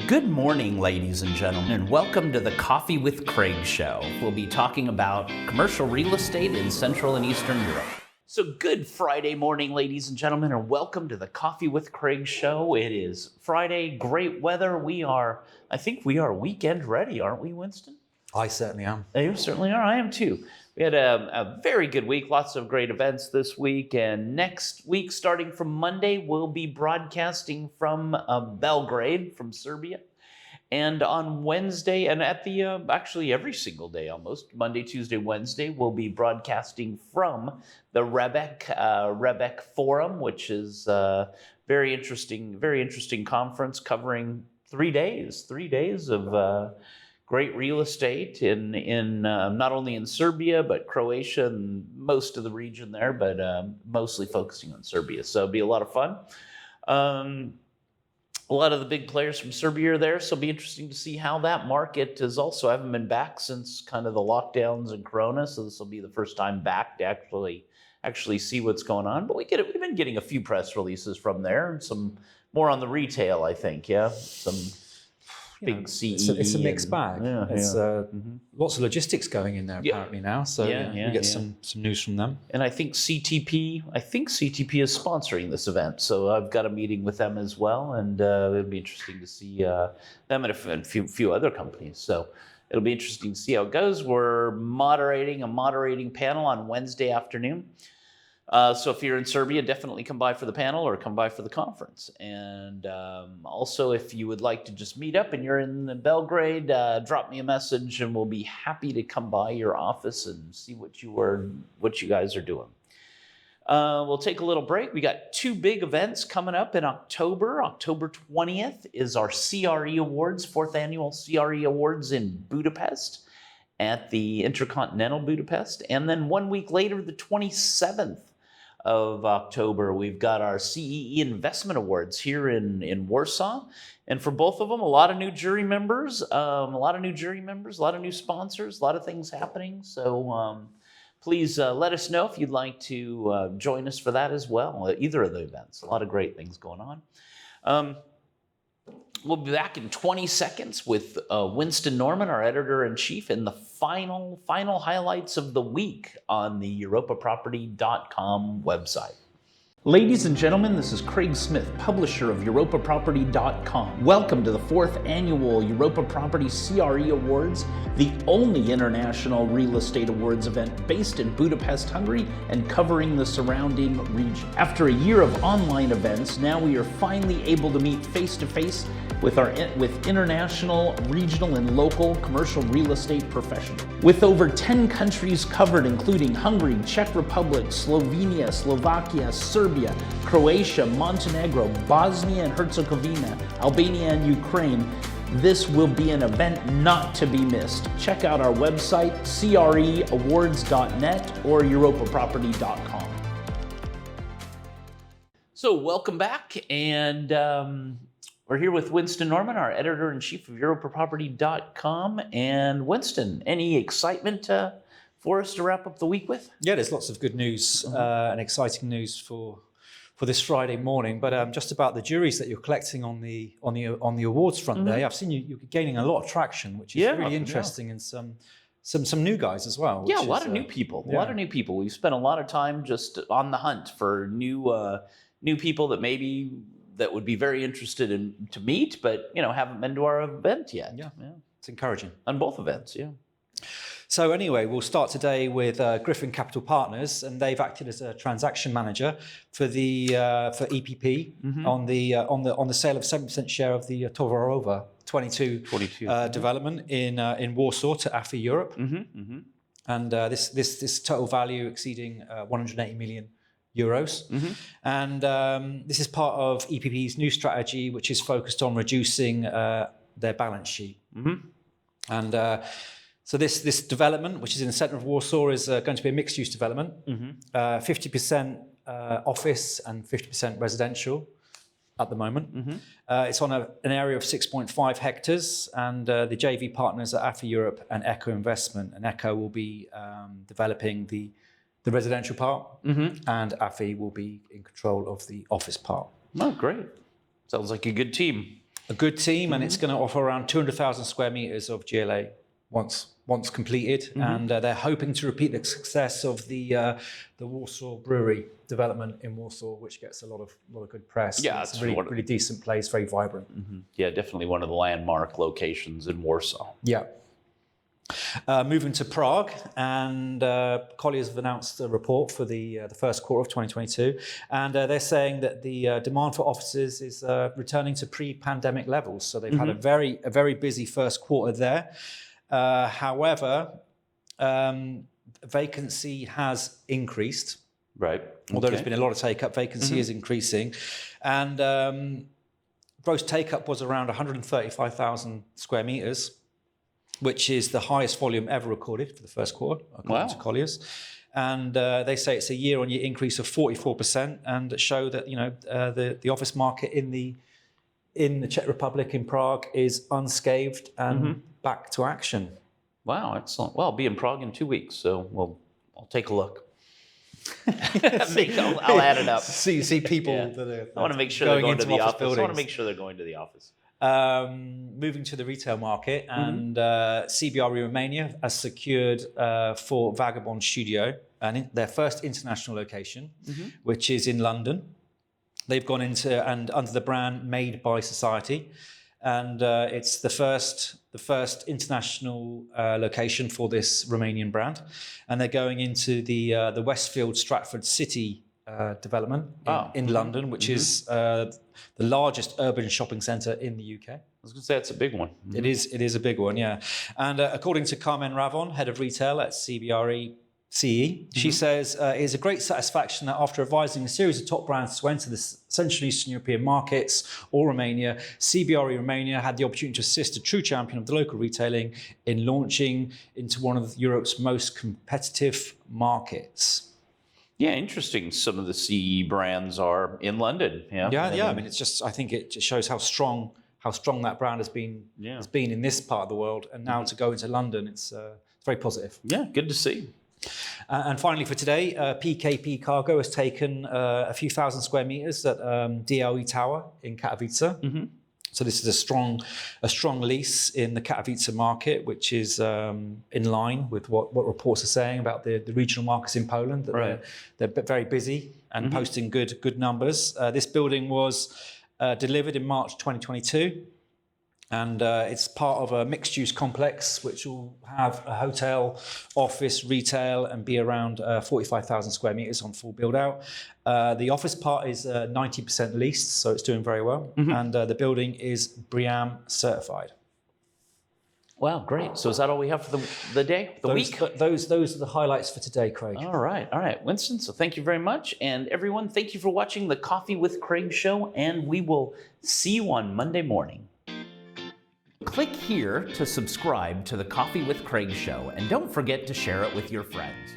Good morning, ladies and gentlemen, and welcome to the Coffee with Craig show. We'll be talking about commercial real estate in Central and Eastern Europe. So good Friday morning, ladies and gentlemen, and welcome to the Coffee with Craig show. It is Friday, great weather. I think we are weekend ready, aren't we, Winston? I certainly am. You certainly are. I am too. We had a very good week, lots of great events this week, and next week, starting from Monday, we'll be broadcasting from Belgrade, from Serbia. And on Wednesday, and at the actually every single day almost, Monday, Tuesday, Wednesday, we'll be broadcasting from the Rebek Forum, which is a very interesting conference covering 3 days of great real estate in not only in Serbia, but Croatia and most of the region there, but mostly focusing on Serbia. So it'll be a lot of fun. A lot of the big players from Serbia are there, so it'll be interesting to see how that market is also. I haven't been back since kind of the lockdowns and Corona, so this will be the first time back to actually see what's going on. But we've been getting a few press releases from there, and some more on the retail, I think, yeah. Some big CEE. It's a mixed bag. Lots of logistics going in there apparently now. So we get some news from them. And I think CTP is sponsoring this event. So I've got a meeting with them as well, and it'll be interesting to see them and a few other companies. So it'll be interesting to see how it goes. We're moderating a moderating panel on Wednesday afternoon. So if you're in Serbia, definitely come by for the panel or come by for the conference. And also, if you would like to just meet up and you're in Belgrade, drop me a message and we'll be happy to come by your office and see what you guys are doing. We'll take a little break. We got 2 big events coming up in October. October 20th is our CRE Awards, 4th annual CRE Awards in Budapest at the InterContinental Budapest. And then 1 week later, the 27th of October, we've got our CEE Investment Awards here in Warsaw. And for both of them, a lot of new jury members, a lot of new sponsors, a lot of things happening. So please let us know if you'd like to join us for that as well, either of the events. A lot of great things going on. We'll be back in 20 seconds with Winston Norman, our editor-in-chief, and the final highlights of the week on the EuropaProperty.com website. Ladies and gentlemen, this is Craig Smith, publisher of EuropaProperty.com. Welcome to the 4th annual Europa Property CRE Awards, the only international real estate awards event based in Budapest, Hungary, and covering the surrounding region. After a year of online events, now we are finally able to meet face-to-face with international, regional, and local commercial real estate professionals. With over 10 countries covered, including Hungary, Czech Republic, Slovenia, Slovakia, Serbia, Croatia, Montenegro, Bosnia and Herzegovina, Albania, and Ukraine, this will be an event not to be missed. Check out our website, creawards.net or EuropaProperty.com. So welcome back, and we're here with Winston Norman, our editor-in-chief of EuropaProperty.com. And Winston, any excitement for us to wrap up the week with? Yeah, there's lots of good news and exciting news for this Friday morning. But just about the juries that you're collecting on the awards front there, I've seen you're gaining a lot of traction, which is really interesting, and some new guys as well. Yeah, a lot of new people. A lot of new people. We've spent a lot of time just on the hunt for new people that would be very interested to meet, but haven't been to our event yet. Yeah, it's encouraging on both events. Yeah. So anyway, we'll start today with Griffin Capital Partners, and they've acted as a transaction manager for EPP on the sale of 7% share of the Towarowa 22 development in Warsaw to AFI Europe, and this total value exceeding 180 million euros. And this is part of EPP's new strategy, which is focused on reducing their balance sheet. And so this development, which is in the centre of Warsaw, is going to be a mixed-use development, 50% office and 50% residential at the moment. It's on an area of 6.5 hectares, and the JV partners are AFI Europe and ECO Investment, and ECO will be developing the residential part, and AFI will be in control of the office part. Oh, great. Sounds like a good team. a good team, and it's going to offer around 200,000 square meters of GLA once completed, and they're hoping to repeat the success of the Warsaw Brewery development in Warsaw, which gets a lot of good press. Yeah, it's a really decent place, very vibrant. Yeah, definitely one of the landmark locations in Warsaw. Yeah. Moving to Prague, and Colliers have announced a report for the first quarter of 2022, and they're saying that the demand for offices is returning to pre-pandemic levels. So they've had a very busy first quarter there. However, vacancy has increased. Right. Although there's been a lot of take-up, vacancy is increasing, and gross take-up was around 135,000 square meters, which is the highest volume ever recorded for the first quarter, according to Colliers. And they say it's a year-on-year increase of 44%, and show that the office market in the Czech Republic, in Prague, is unscathed and back to action. Wow, excellent. Well, I'll be in Prague in 2 weeks, so I'll take a look. I'll add it up. See people that are I want to make sure they're going to the office. Buildings. I want to make sure they're going to the office. Moving to the retail market, and CBRE Romania has secured for Vagabond Studio their first international location, which is in London. They've gone into and under the brand Made by Society, and it's the first international location for this Romanian brand, and they're going into the Westfield Stratford City development in London, which is the largest urban shopping centre in the UK. I was going to say it's a big one. It is a big one, yeah. And according to Carmen Ravon, head of retail at CBRE CEE, she says it is a great satisfaction that after advising a series of top brands to enter the Central Eastern European markets or Romania, CBRE Romania had the opportunity to assist a true champion of the local retailing in launching into one of Europe's most competitive markets. Yeah, interesting. Some of the CE brands are in London. Yeah. I mean, I think it just shows how strong that brand has been in this part of the world, and now to go into London, it's very positive. Yeah, good to see. And finally, for today, PKP Cargo has taken a few thousand square meters at DLE Tower in Katowice. So this is a strong lease in the Katowice market, which is in line with what reports are saying about the regional markets in Poland. That they're very busy and posting good numbers. This building was delivered in March 2022. And it's part of a mixed-use complex, which will have a hotel, office, retail, and be around 45,000 square meters on full build-out. The office part is 90% leased, so it's doing very well. And the building is BREEAM certified. Wow, great. So is that all we have for the day, the week? Those are the highlights for today, Craig. All right. Winston, so thank you very much. And everyone, thank you for watching the Coffee with Craig show, and we will see you on Monday morning. Click here to subscribe to the Coffee with Craig show, and don't forget to share it with your friends.